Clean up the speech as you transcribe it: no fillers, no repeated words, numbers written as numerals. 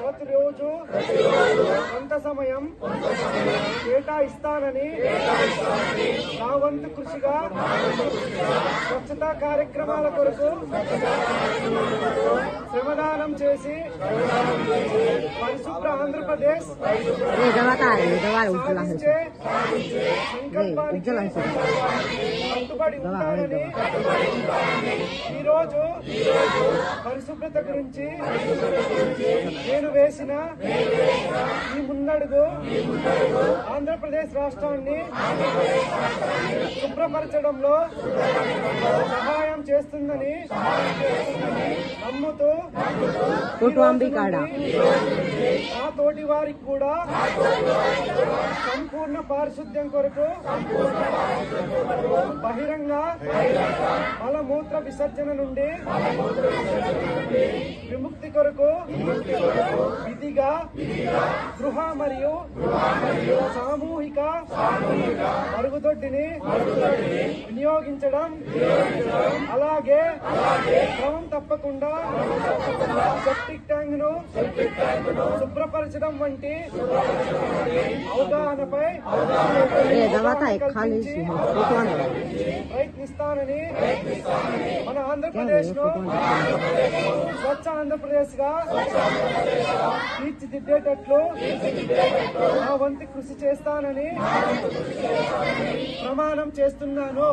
ప్రతిరోజు కొంత సమయం కేటాయిస్తానని నా వంతు కృషిగా స్వచ్ఛతా కార్యక్రమాల కొరకు శ్రమదానం చేసి పరిశుభ్ర ఆంధ్రప్రదేశ్ సంకల్పానికి కట్టుబడి ఉంటానని ఈరోజు పరిశుభ్రత గురించి నేను వేసిన ఈ ముందడుగు ఆంధ్రప్రదేశ్ రాష్ట్రాన్ని శుభ్రపరచడంలో సహాయం చేస్తుందని నమ్ముతూ నా తోటి వారికి కూడా సంపూర్ణ పారిశుద్ధ్యం కొరకు బహిరంగ మలమూత్ర విసర్జన నుండి విముక్తి కొరకు విధిగా గృహ మరియు సామూహిక మరుగుదొడ్డిని వినియోగించడం అలాగే క్రమం తప్పకుండా సెప్టిక్ ట్యాంక్ ను శుభ్రపరచడం వంటి అవగాహనపై ప్రయత్నిస్తానని మన ఆంధ్రప్రదేశ్ ను స్వచ్ఛ ఆంధ్రప్రదేశ్ గా తీర్చిదిద్దేటట్లు నా వంతు కృషి చేస్తానని ప్రమాణం చేస్తున్నాను.